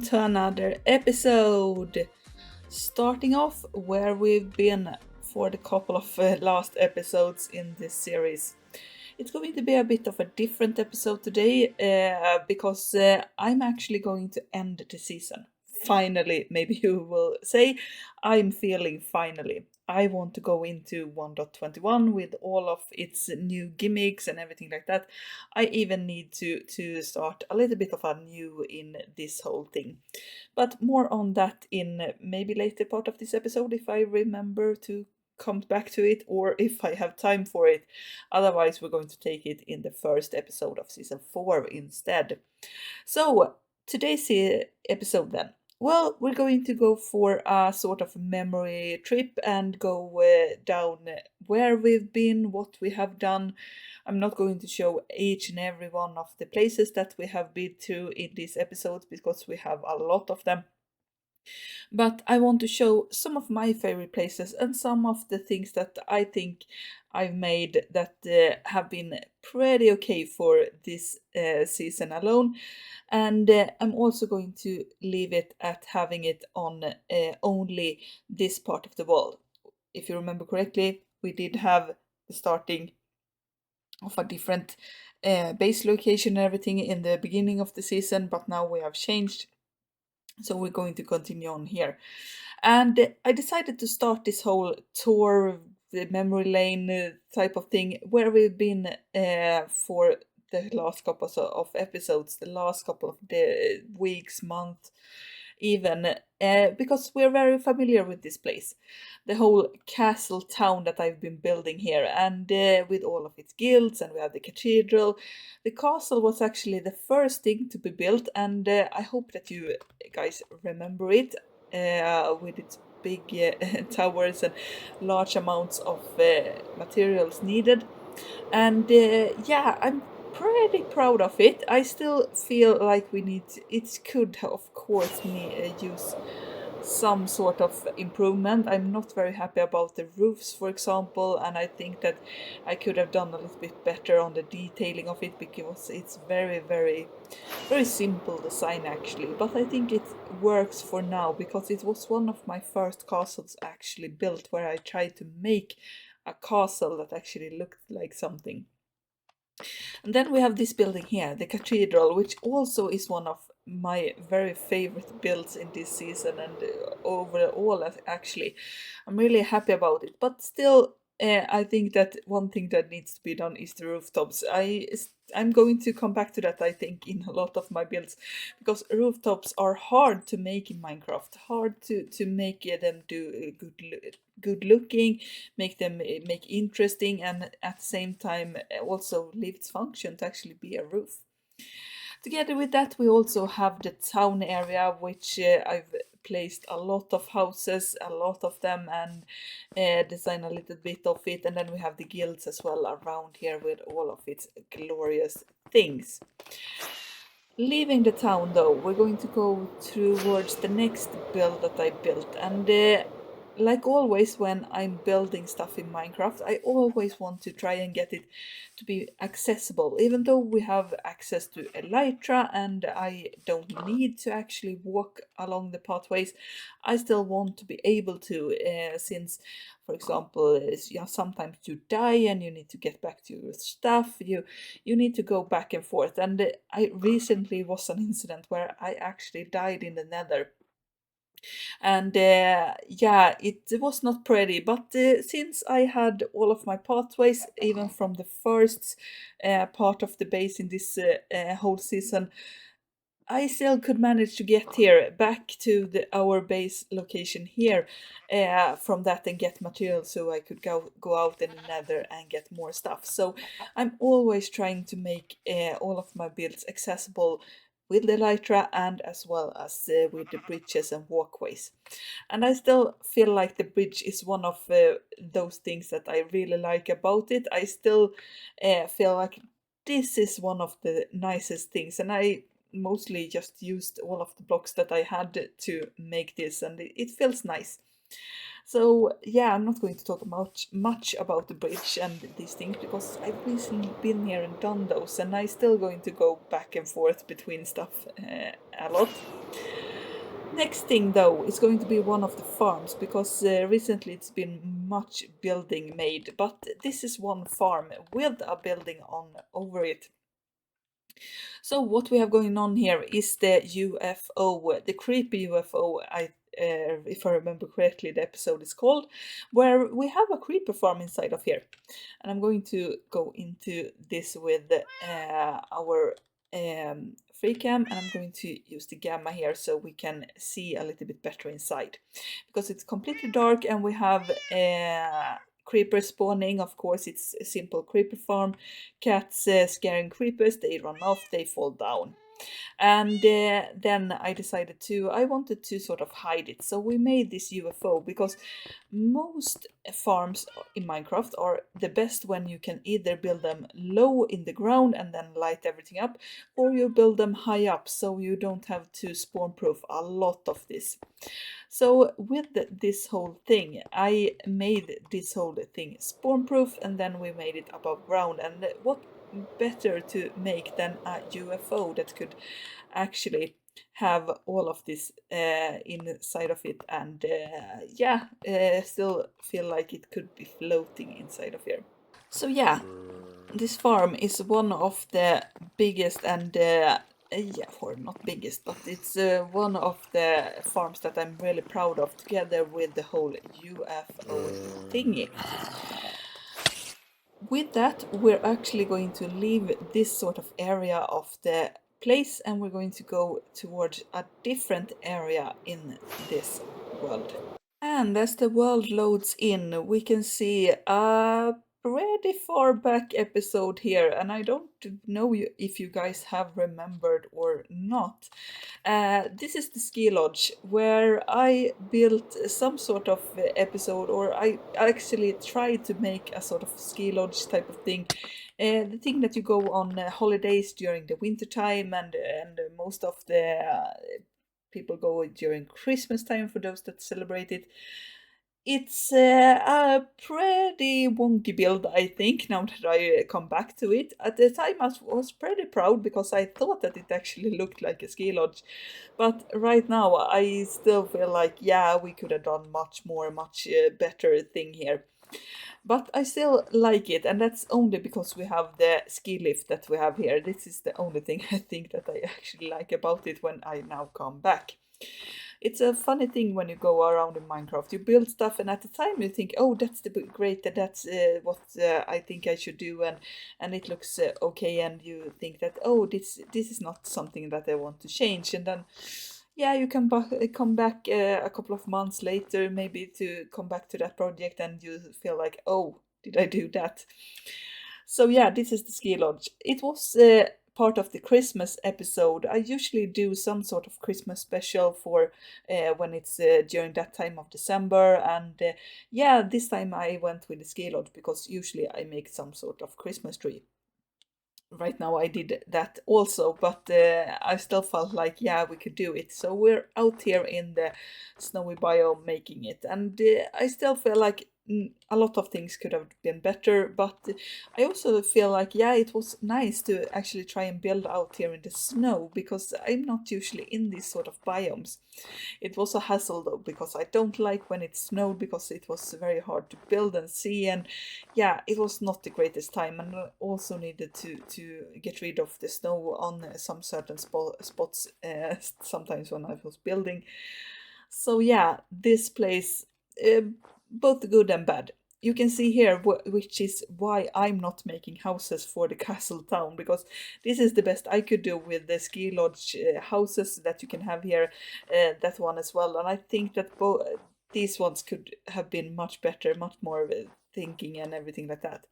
to another episode. Starting off where we've been for the couple of last episodes in this series. It's going to be a bit of a different episode today because I'm actually going to end the season. Finally, maybe you will say, I'm feeling finally. I want to go into 1.21 with all of its new gimmicks and everything like that. I even need to start a little bit of a new in this whole thing. But more on that in maybe later part of this episode if I remember to come back to it or if I have time for it. Otherwise, we're going to take it in the first episode of season 4 instead. So, today's episode then. Well, we're going to go for a sort of memory trip and go down where we've been, what we have done. I'm not going to show each and every one of the places that we have been to in these episodes because we have a lot of them. But I want to show some of my favorite places and some of the things that I think I've made that have been pretty okay for this season alone. And I'm also going to leave it at having it on only this part of the world. If you remember correctly, we did have the starting of a different base location and everything in the beginning of the season, but now we have changed. So we're going to continue on here. And I decided to start this whole tour, the memory lane type of thing, where we've been for the last couple of episodes, the last couple of weeks, months, even, because we're very familiar with this place. The whole castle town that I've been building here, and with all of its guilds, and we have the cathedral. The castle was actually the first thing to be built, and I hope that you guys remember it with its big towers and large amounts of materials needed. And yeah, I'm pretty proud of it. I still feel like it could of course use some sort of improvement. I'm not very happy about the roofs, for example, and I think that I could have done a little bit better on the detailing of it because it's very, very, very simple design actually. But I think it works for now because it was one of my first castles actually built where I tried to make a castle that actually looked like something. And then we have this building here, the cathedral, which also is one of my very favorite builds in this season and overall actually. I'm really happy about it. But still, I think that one thing that needs to be done is the rooftops. I'm going to come back to that, I think, in a lot of my builds, because rooftops are hard to make in Minecraft, hard to make them do good looking, make them make interesting, and at the same time also leave its function to actually be a roof. Together with that, we also have the town area, which I've placed a lot of houses, a lot of them, and designed a little bit of it. And then we have the guilds as well around here with all of its glorious things. Leaving the town though, we're going to go towards the next build that I built. And like always, when I'm building stuff in Minecraft, I always want to try and get it to be accessible. Even though we have access to elytra and I don't need to actually walk along the pathways, I still want to be able to, since, for example, sometimes you die and you need to get back to your stuff. You need to go back and forth. And I recently was an incident where I actually died in the Nether. And yeah, it was not pretty, but since I had all of my pathways, even from the first part of the base in this whole season, I still could manage to get here back to our base location here from that and get materials so I could go out in the Nether and get more stuff. So I'm always trying to make all of my builds accessible with the elytra and as well as with the bridges and walkways. And I still feel like the bridge is one of those things that I really like about it. I still feel like this is one of the nicest things, and I mostly just used all of the blocks that I had to make this, and it feels nice. So yeah, I'm not going to talk much about the bridge and these things because I've recently been here and done those, and I'm still going to go back and forth between stuff a lot. Next thing though is going to be one of the farms, because recently it's been much building made, but this is one farm with a building on over it. So what we have going on here is the UFO, the creepy UFO. If I remember correctly, the episode is called, where we have a creeper farm inside of here, and I'm going to go into this with our free cam, and I'm going to use the gamma here so we can see a little bit better inside, because it's completely dark and we have creepers spawning. Of course, it's a simple creeper farm. Cats scaring creepers, they run off, they fall down. And then I wanted to sort of hide it. So we made this UFO, because most farms in Minecraft are the best when you can either build them low in the ground and then light everything up, or you build them high up so you don't have to spawn proof a lot of this. So with this whole thing, I made this whole thing spawn proof, and then we made it above ground. And what better to make than a UFO that could actually have all of this inside of it, and still feel like it could be floating inside of here. So yeah, this farm is one of the biggest and or not biggest, but it's one of the farms that I'm really proud of, together with the whole UFO thingy. With that, we're actually going to leave this sort of area of the place, and we're going to go towards a different area in this world. And as the world loads in, we can see a pretty far back episode here, and I don't know if you guys have remembered or not. This is the ski lodge where I built some sort of episode, or I actually tried to make a sort of ski lodge type of thing. The thing that you go on holidays during the winter time, and most of the people go during Christmas time for those that celebrate it. It's a pretty wonky build, I think, now that I come back to it. At the time, I was pretty proud because I thought that it actually looked like a ski lodge. But right now, I still feel like, yeah, we could have done much more, much better thing here. But I still like it, and that's only because we have the ski lift that we have here. This is the only thing I think that I actually like about it when I now come back. It's a funny thing when you go around in Minecraft. You build stuff, and at the time you think, "Oh, that's great, and that's what I think I should do," and it looks okay, and you think that, "Oh, this is not something that I want to change," and then. Yeah, you can come back a couple of months later, maybe to come back to that project, and you feel like, oh, did I do that? So yeah, this is the ski lodge. It was part of the Christmas episode. I usually do some sort of Christmas special for when it's during that time of December, and yeah, this time I went with the ski lodge because usually I make some sort of Christmas tree. Right now I did that also, but I still felt like, yeah, we could do it. So we're out here in the snowy biome making it, and I still feel like a lot of things could have been better, but I also feel like, yeah, it was nice to actually try and build out here in the snow, because I'm not usually in these sort of biomes. It was a hassle though, because I don't like when it snowed, because it was very hard to build and see, and yeah, it was not the greatest time, and I also needed to get rid of the snow on some certain spots sometimes when I was building. So yeah, this place, uh, both good and bad. You can see here, which is why I'm not making houses for the castle town, because this is the best I could do with the ski lodge houses that you can have here, that one as well. And I think that these ones could have been much better, much more thinking and everything like that.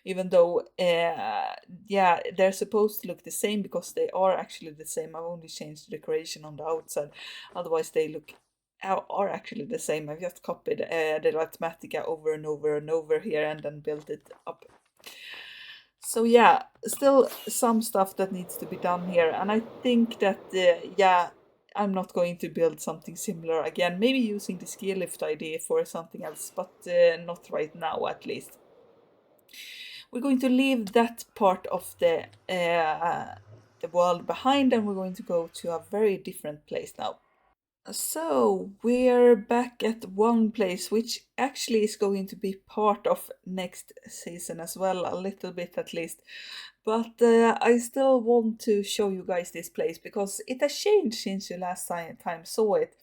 Even though, yeah, they're supposed to look the same, because they are actually the same. I've only changed the decoration on the outside, otherwise they look are actually the same. I've just copied the Mathematica over and over and over here, and then built it up. So yeah, still some stuff that needs to be done here, and I think that yeah, I'm not going to build something similar again. Maybe using the ski lift idea for something else, but not right now at least. We're going to leave that part of the world behind, and we're going to go to a very different place now. So we're back at one place, which actually is going to be part of next season as well, a little bit at least. But I still want to show you guys this place because it has changed since you last time saw it.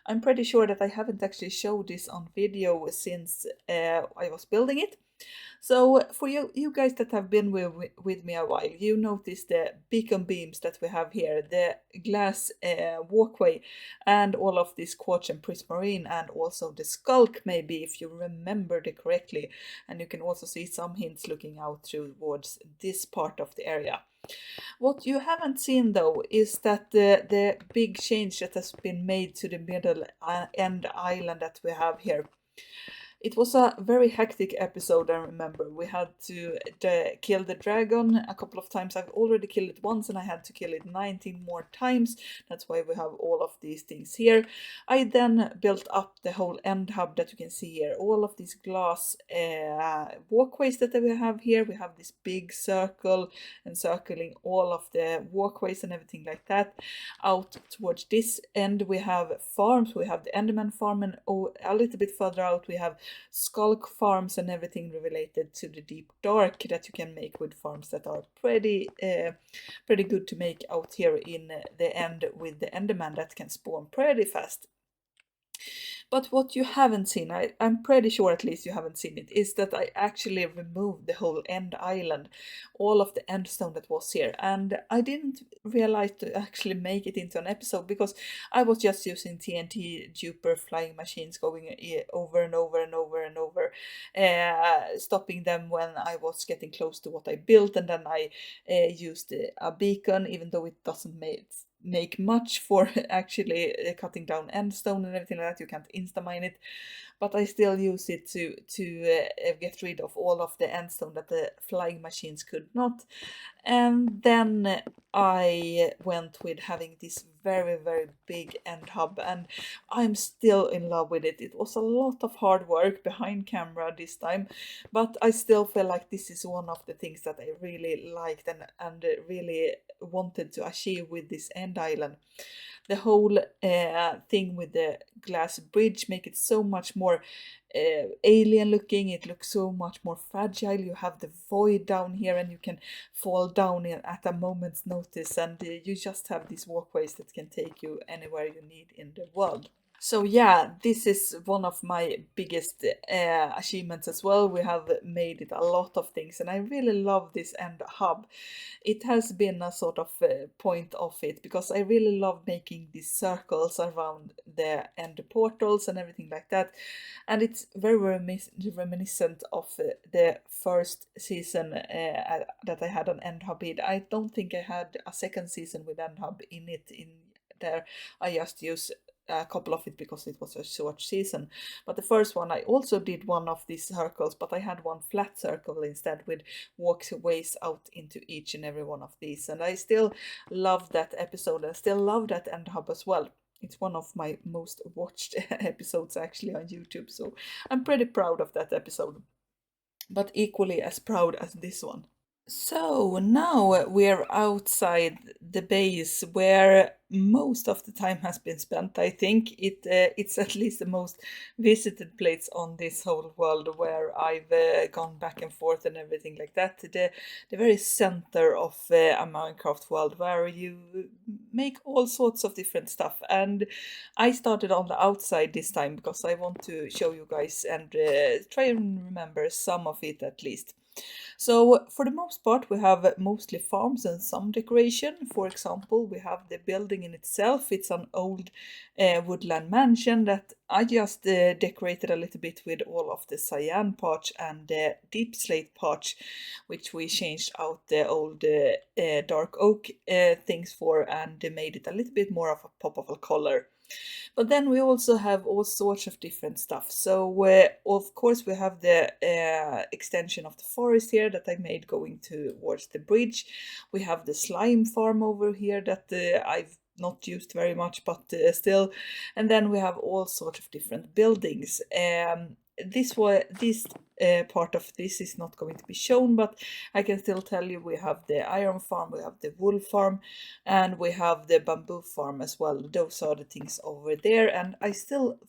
I'm pretty sure that I haven't actually showed this on video since I was building it. So for you guys that have been with me a while, you notice the beacon beams that we have here, the glass walkway, and all of this quartz and prismarine, and also the skulk maybe if you remembered it correctly. And you can also see some hints looking out towards this part of the area. What you haven't seen though is that the big change that has been made to the middle end island that we have here. It was a very hectic episode, I remember. We had to kill the dragon a couple of times. I've already killed it once and I had to kill it 19 more times. That's why we have all of these things here. I then built up the whole end hub that you can see here. All of these glass walkways that we have here. We have this big circle encircling all of the walkways and everything like that. Out towards this end we have farms. We have the Enderman farm, and a little bit further out we have skulk farms and everything related to the deep dark that you can make with farms that are pretty good to make out here in the end with the Enderman that can spawn pretty fast. But what you haven't seen, I'm pretty sure at least you haven't seen it, is that I actually removed the whole end island, all of the end stone that was here. And I didn't realize to actually make it into an episode because I was just using TNT duper flying machines going over and over and over and over, stopping them when I was getting close to what I built. And then I used a beacon, even though it doesn't make much for actually cutting down end stone and everything like that. You can't insta-mine it, but I still use it to get rid of all of the end stone that the flying machines could not. And then I went with having this very big end hub, and I'm still in love with it. It was a lot of hard work behind camera this time, but I still feel like this is one of the things that I really liked and really wanted to achieve with this end island. The whole thing with the glass bridge make it so much more alien looking. It looks so much more fragile. You have the void down here and you can fall down at a moment's notice, and you just have these walkways that can take you anywhere you need in the world. So yeah, this is one of my biggest achievements as well. We have made it a lot of things, and I really love this end hub. It has been a sort of point of it because I really love making these circles around the end portals and everything like that. And it's very reminiscent of the first season that I had on End Hub. I don't think I had a second season with End Hub in there. I just use a couple of it because it was a short season. But the first one I also did one of these circles, but I had one flat circle instead with walkways out into each and every one of these. And I still love that episode and still love that end hub as well. It's one of my most watched episodes actually on YouTube, so I'm pretty proud of that episode, but equally as proud as this one. So now we're outside the base where most of the time has been spent. I think it's at least the most visited place on this whole world where I've gone back and forth and everything like that. The very center of a Minecraft world where you make all sorts of different stuff. And I started on the outside this time because I want to show you guys and try and remember some of it at least. So for the most part, we have mostly farms and some decoration. For example, we have the building in itself. It's an old woodland mansion that I just decorated a little bit with all of the cyan parts and the deep slate parts, which we changed out the old dark oak things for and made it a little bit more of a pop of a color. But then we also have all sorts of different stuff. So of course we have the extension of the forest here that I made going towards the bridge. We have the slime farm over here that I've not used very much, but still. And then we have all sorts of different buildings. this part of this is not going to be shown, but I can still tell you we have the iron farm, we have the wool farm, and we have the bamboo farm as well. Those are the things over there, and I still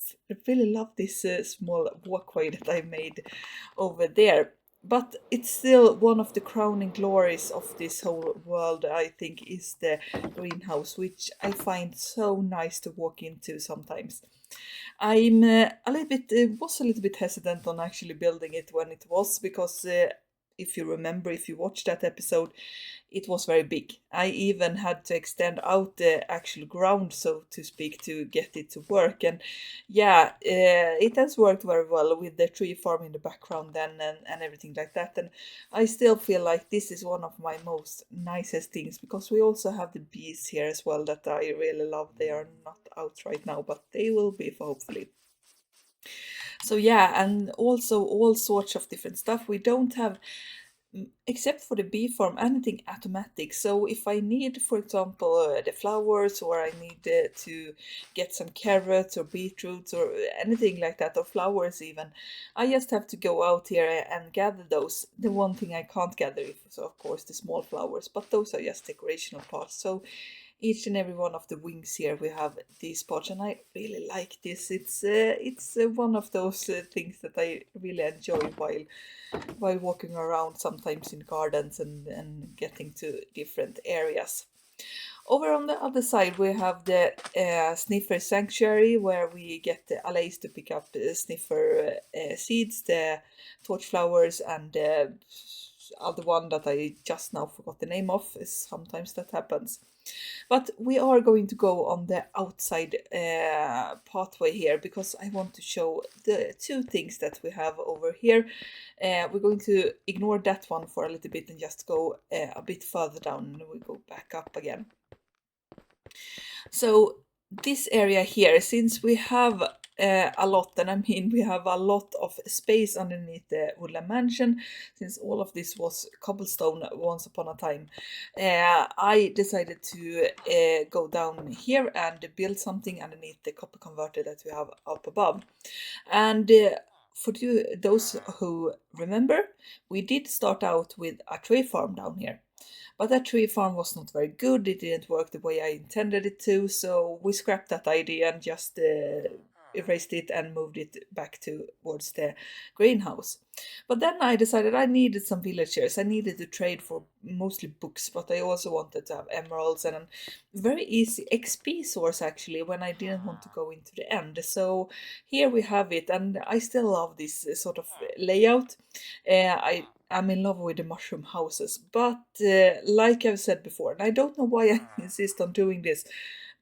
really love this small walkway that I made over there. But it's still one of the crowning glories of this whole world, I think, is the greenhouse, which I find so nice to walk into sometimes. I'm a little bit was a little bit hesitant on actually building it when it was, because if you remember, if you watched that episode, it was very big. I even had to extend out the actual ground, so to speak, to get it to work. And yeah, it has worked very well with the tree farm in the background then, and everything like that. And I still feel like this is one of my most nicest things, because we also have the bees here as well that I really love. They are not out right now, but they will be hopefully. So yeah, and also all sorts of different stuff. We don't have, except for the bee farm, anything automatic. So if I need, for example, the flowers, or I need to get some carrots or beetroots or anything like that, or flowers even, I just have to go out here and gather those. The one thing I can't gather is, of course, the small flowers, but those are just decorational parts. So each and every one of the wings here we have these parts, and I really like this. It's one of those things that I really enjoy while walking around, sometimes in gardens, and getting to different areas. Over on the other side, we have the sniffer sanctuary, where we get the allays to pick up sniffer seeds, the torch flowers, and the other one that I just now forgot the name of. Sometimes that happens. But we are going to go on the outside pathway here, because I want to show the two things that we have over here. We're going to ignore that one for a little bit and just go a bit further down, and we go back up again. So this area here, since we have a lot, and I mean we have a lot of space underneath the woodland mansion, since all of this was cobblestone once upon a time, I decided to go down here and build something underneath the copper converter that we have up above. And for those who remember, we did start out with a tree farm down here. But that tree farm was not very good, it didn't work the way I intended it to, so we scrapped that idea and just erased it and moved it back towards the greenhouse. But then I decided I needed some villagers. I needed to trade for mostly books, but I also wanted to have emeralds and a very easy XP source actually when I didn't want to go into the end. So here we have it, and I still love this sort of layout. I'm in love with the mushroom houses, but like I've said before, and I don't know why I insist on doing this,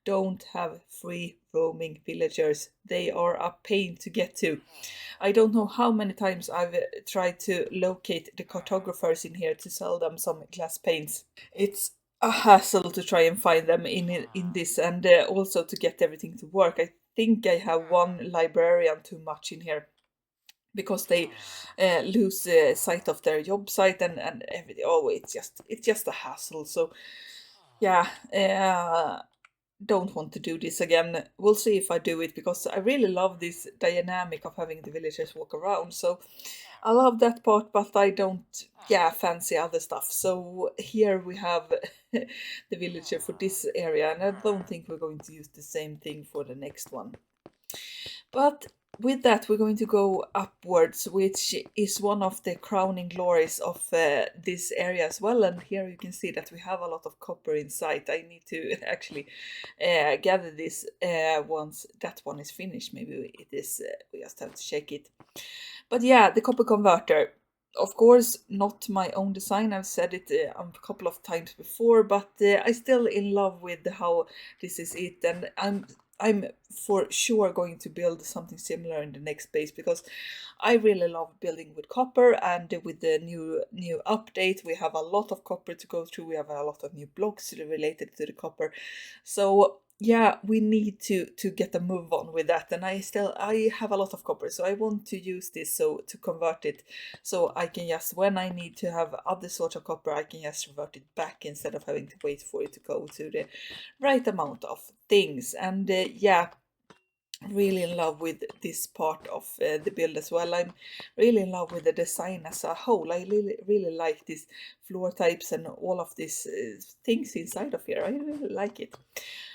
don't have free roaming villagers. They are a pain to get to. I don't know how many times I've tried to locate the cartographers in here to sell them some glass paints. It's a hassle to try and find them in this, and also to get everything to work. I think I have one librarian too much in here, because they lose sight of their job site and everything. Oh, it's just a hassle. So yeah, don't want to do this again. We'll see if I do it, because I really love this dynamic of having the villagers walk around. So I love that part, but I don't, yeah, fancy other stuff. So here we have the villager for this area, and I don't think we're going to use the same thing for the next one. But with that, we're going to go upwards, which is one of the crowning glories of this area as well. And here you can see that we have a lot of copper in sight. I need to actually gather this once that one is finished. Maybe it is, we just have to check it. But yeah, the copper converter. Of course, not my own design. I've said it a couple of times before, but I still in love with how this is it, and I'm for sure going to build something similar in the next base, because I really love building with copper, and with the new update we have a lot of copper to go through. We have a lot of new blocks related to the copper. So yeah, we need to get a move on with that, and I have a lot of copper, so I want to use this so to convert it, so I can just, when I need to have other sorts of copper, I can just revert it back instead of having to wait for it to go to the right amount of things. And yeah, really in love with this part of the build as well. I'm really in love with the design as a whole. I really like these floor types and all of these things inside of here. I really like it.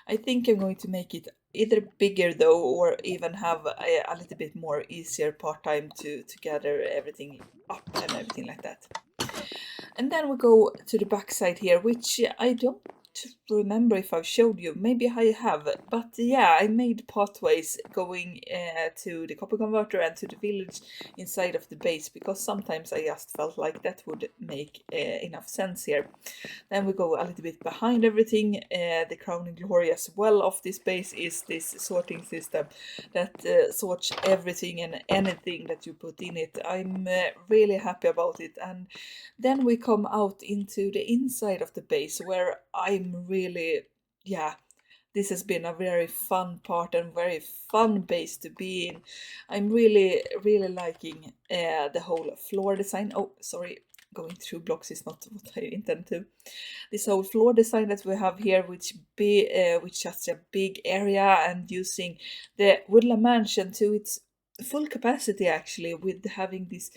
I think I'm going to make it either bigger though, or even have a little bit more easier part time to gather everything up and everything like that. And then we go to the back side here, which I don't remember if I've showed you. Maybe I have, but yeah, I made pathways going to the copper converter and to the village inside of the base, because sometimes I just felt like that would make enough sense here. Then we go a little bit behind everything. The crowning glory as well of this base is this sorting system that sorts everything and anything that you put in it. I'm really happy about it. And then we come out into the inside of the base, where I'm really, yeah, this has been a very fun part and very fun base to be in. I'm really liking the whole floor design. Oh, sorry, going through blocks is not what I intend to. This whole floor design that we have here, which just a big area, and using the Woodland Mansion to its full capacity, actually, with having this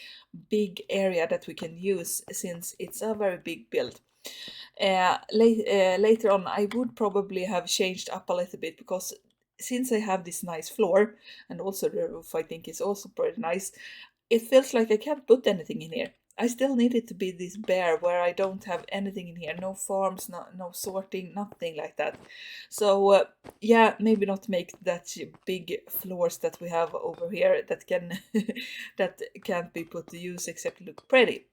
big area that we can use, since it's a very big build. Later on, I would probably have changed up a little bit, because since I have this nice floor, and also the roof I think is also pretty nice, it feels like I can't put anything in here. I still need it to be this bare, where I don't have anything in here, no farms, no sorting, nothing like that. So yeah, maybe not make that big floors that we have over here that can that can't be put to use except look pretty.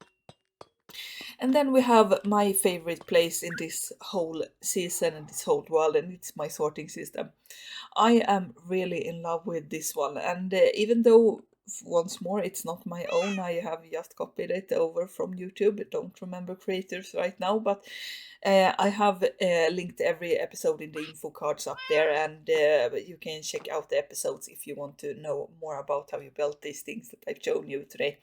And then we have my favorite place in this whole season and this whole world, and it's my sorting system. I am really in love with this one, and even though once more it's not my own, I have just copied it over from YouTube. Don't remember creators right now, but I have linked every episode in the info cards up there, and you can check out the episodes if you want to know more about how you built these things that I've shown you today.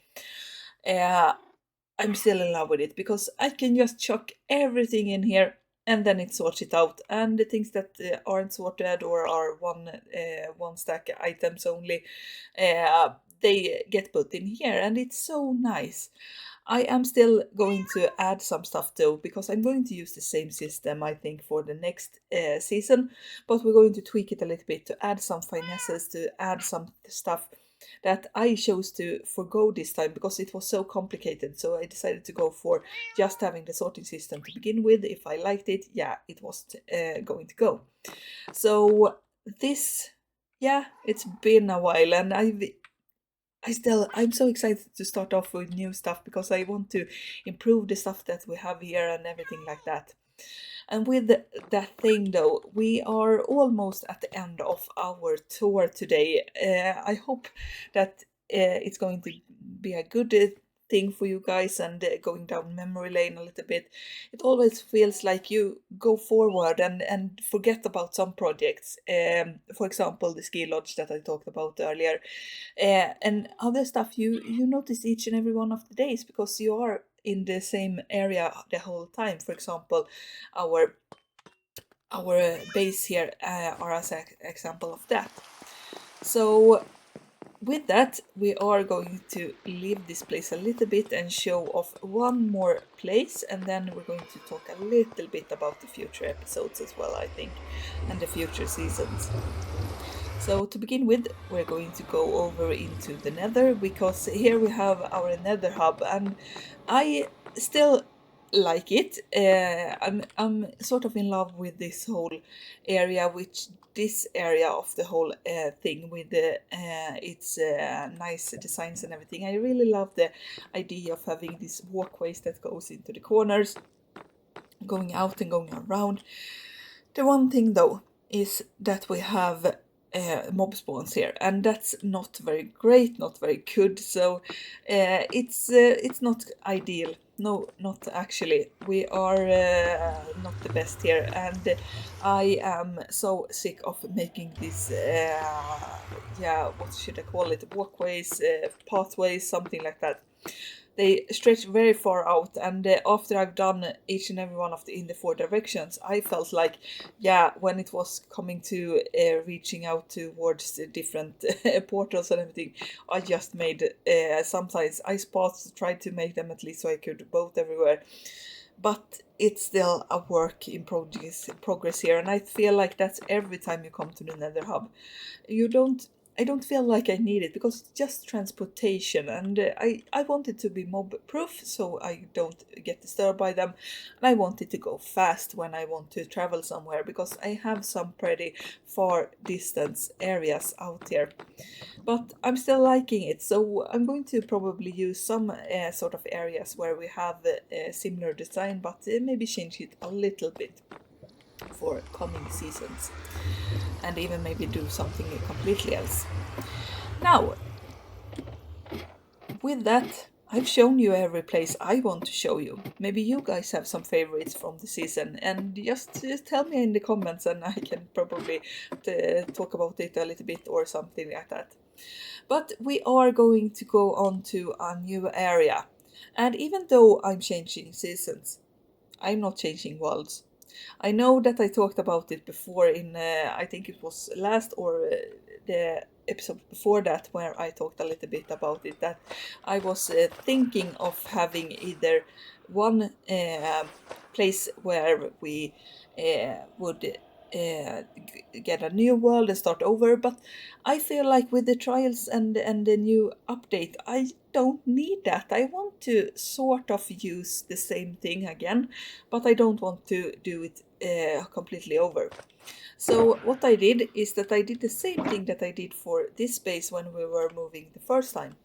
I'm still in love with it, because I can just chuck everything in here and then it sorts it out. And the things that aren't sorted or are one stack items only, they get put in here, and it's so nice. I am still going to add some stuff though, because I'm going to use the same system I think for the next season, but we're going to tweak it a little bit to add some finesses, to add some stuff that I chose to forgo this time because it was so complicated. So I decided to go for just having the sorting system to begin with. If I liked it, yeah, it was going to go. So this, yeah, it's been a while, and I'm so excited to start off with new stuff, because I want to improve the stuff that we have here and everything like that. And with that thing though, we are almost at the end of our tour today. I hope that it's going to be a good thing for you guys, and going down memory lane a little bit. It always feels like you go forward and forget about some projects. For example, the ski lodge that I talked about earlier, and other stuff you notice each and every one of the days, because you are in the same area the whole time. For example, our base here are as an example of that. So with that, we are going to leave this place a little bit and show off one more place, and then we're going to talk a little bit about the future episodes as well, I think, and the future seasons. So to begin with, we're going to go over into the Nether, because here we have our Nether hub, and I still like it. I'm sort of in love with this whole area, which this area of the whole thing with its nice designs and everything. I really love the idea of having these walkways that goes into the corners, going out and going around. The one thing though is that we have mob spawns here, and that's not very great, not very good. So it's not ideal. No, not actually. We are not the best here, and I am so sick of making these yeah, what should I call it, walkways, pathways, something like that. they stretch very far out, and after I've done each and every one of the in the 4 directions, I felt like, yeah, when it was coming to reaching out towards the different portals and everything, I just made sometimes ice paths, tried to make them at least so I could boat everywhere. But it's still a work in progress here, and I feel like that's every time you come to the Nether Hub. You don't I don't feel like I need it because it's just transportation, and I want it to be mob proof so I don't get disturbed by them, and I want it to go fast when I want to travel somewhere because I have some pretty far distance areas out here. But I'm still liking it, so I'm going to probably use some sort of areas where we have a similar design, but maybe change it a little bit for coming seasons, and even maybe do something completely else. Now, with that, I've shown you every place I want to show you. Maybe you guys have some favorites from the season, and just tell me in the comments and I can probably talk about it a little bit or something like that. But we are going to go on to a new area. And even though I'm changing seasons, I'm not changing worlds. I know that I talked about it before in, I think it was last or the episode before that, where I talked a little bit about it, that I was thinking of having either one place where we would get a new world and start over, but I feel like with the trials and the new update, I don't need that. I want to sort of use the same thing again, but I don't want to do it completely over. So what I did is that I did the same thing that I did for this base when we were moving the first time.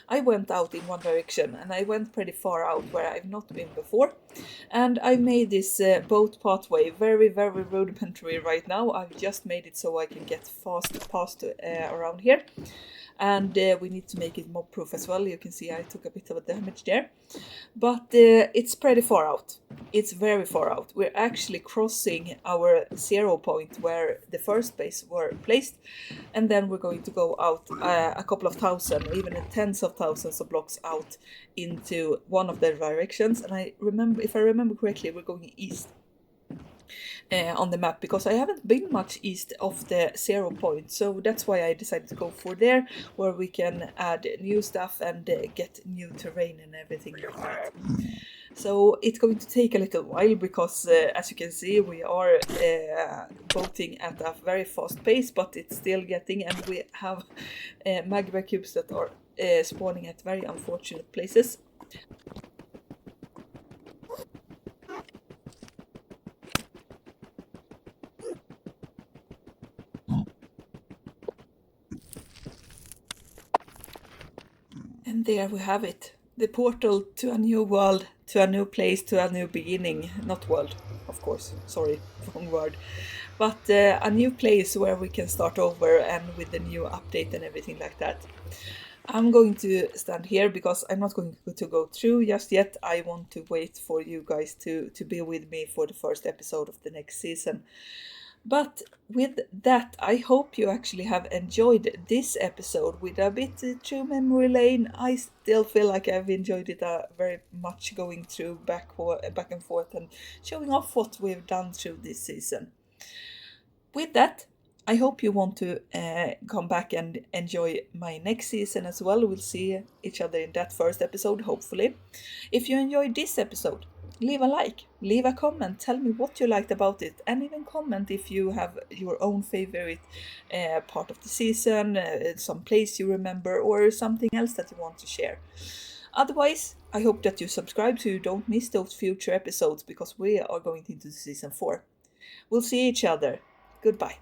I went out in one direction, and I went pretty far out where I've not been before, and I made this boat pathway very rudimentary right now. I've just made it so I can get fast past around here, and we need to make it mob proof as well. You can see I took a bit of a damage there, but it's pretty far out. It's very far out. We're actually crossing our 0 point where the first base were placed, and then we're going to go out a couple of thousand, even tens of thousands of blocks out into one of the directions. And if I remember correctly, we're going east on the map, because I haven't been much east of the 0 point, so that's why I decided to go for there, where we can add new stuff and get new terrain and everything like that. So it's going to take a little while because, as you can see, we are boating at a very fast pace, but it's still getting, and we have magma cubes that are spawning at very unfortunate places. And there we have it. The portal to a new world, to a new place, to a new beginning. Not world, of course. Sorry, wrong word. But a new place where we can start over, and with the new update and everything like that. I'm going to stand here because I'm not going to go through just yet. I want to wait for you guys to be with me for the first episode of the next season. But with that, I hope you actually have enjoyed this episode with a bit through memory lane. I still feel like I've enjoyed it very much, going through back and forth and showing off what we've done through this season. With that, I hope you want to come back and enjoy my next season as well. We'll see each other in that first episode, hopefully. If you enjoyed this episode, leave a like, leave a comment, tell me what you liked about it, and even comment if you have your own favorite part of the season, some place you remember, or something else that you want to share. Otherwise, I hope that you subscribe so you don't miss those future episodes, because we are going into season 4. We'll see each other. Goodbye.